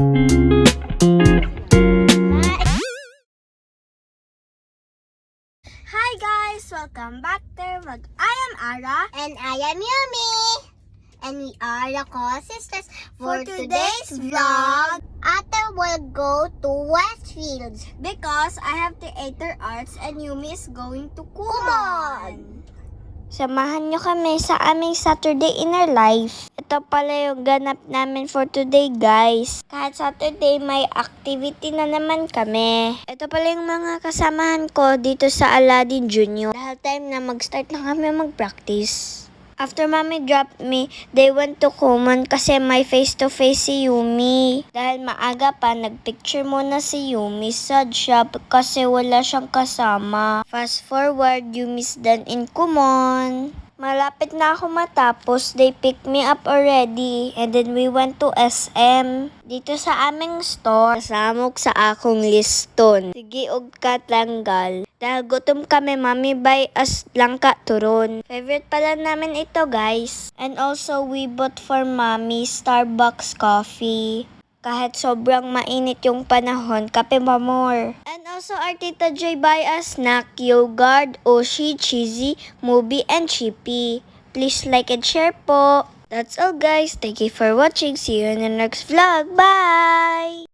Hi guys! Welcome back to our vlog. I am Ara. And I am Yumi. And we are the co-sisters. For today's vlog, Ate will go to Westfields. because I have theater arts and Yumi is going to Kumon. Samahan nyo kami sa aming Saturday in our life. Ito pala yung ganap namin for today, guys. Kahit Saturday, may activity na naman kami. Ito pala yung mga kasamahan ko dito sa Aladdin Junior. Dahil time na mag-start na kami mag-practice. After mommy dropped me, they went to Kumon kasi may face-to-face si Yumi. Dahil maaga pa, nagpicture muna si Yumi sa shop kasi wala siyang kasama. Fast forward, Yumi's done in Kumon. Malapit na ako matapos, they picked me up already. And then we went to SM. Dito sa aming store, kasamok sa akong liston. Sige og katanggal. Dahil gutom kami, mami buy us langka turon. Favorite pala namin ito, guys. And also, we bought for mommy Starbucks coffee. Kahit sobrang mainit yung panahon, kape pa more. And also, our Tita Joy buy us snack, yogurt, Oshi, cheesy, movie, and chippy. Please like and share po. That's all, guys. Thank you for watching. See you in the next vlog. Bye!